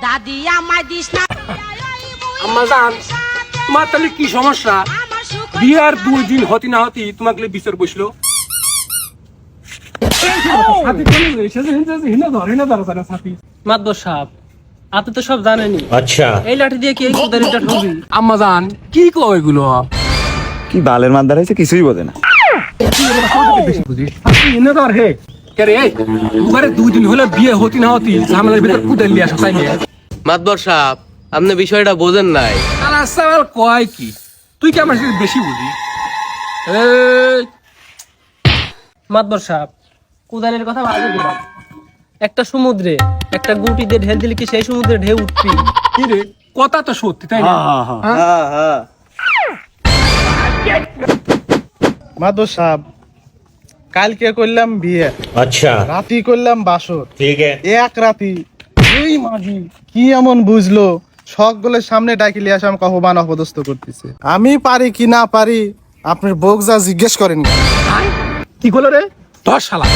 দাদি আমায় দিস না আম্মা জান তোমার তাহলে কি সমস্যা বিয়ার 2 দিন হতি না হতি তোমাকে বিচার বসলো মাতবর সাহেব আপনি তো সব জানেনই। अच्छा এই লাঠি দিয়ে কি এই কুদারিটা ঠকবি? আম্মা জান কি কও এগুলো কি বালের মাদ্দার হয়েছে কিছুই বোঝে না। তোমার 2 দিন হলে বিয়ে হতি না হতি ঝামেলার ভিতর কুদাল লিয়ে আসা চাইলে মাতবর সাহেব আপনি বিষয়টা বোঝেন নাই। কয় কি তুই কি আমার সাথে বেশি বুঝি মাতবর সাহেব কুদালের কথা বাদে দিলাম, একটা সমুদ্রে একটা গুটি দিয়ে ঢেল দিলে কি সেই সমুদ্রে ঢেউ উঠবি? কি রে কথা তো সত্যি তাই না মাদর সাহেব কালকে করলাম বিয়ে, अच्छा রাতি করলাম বাসর, ठीक है এক রাতি এই মাঝি কি এমন বুঝলো সকলের সামনে ডাকি লিয়ে আসে আমাকে অপমান অপদস্থ করতেছে। আমি পারি কি না পারি আপনার বউক যা জিজ্ঞেস করেন। কি করলো রে 10 শালা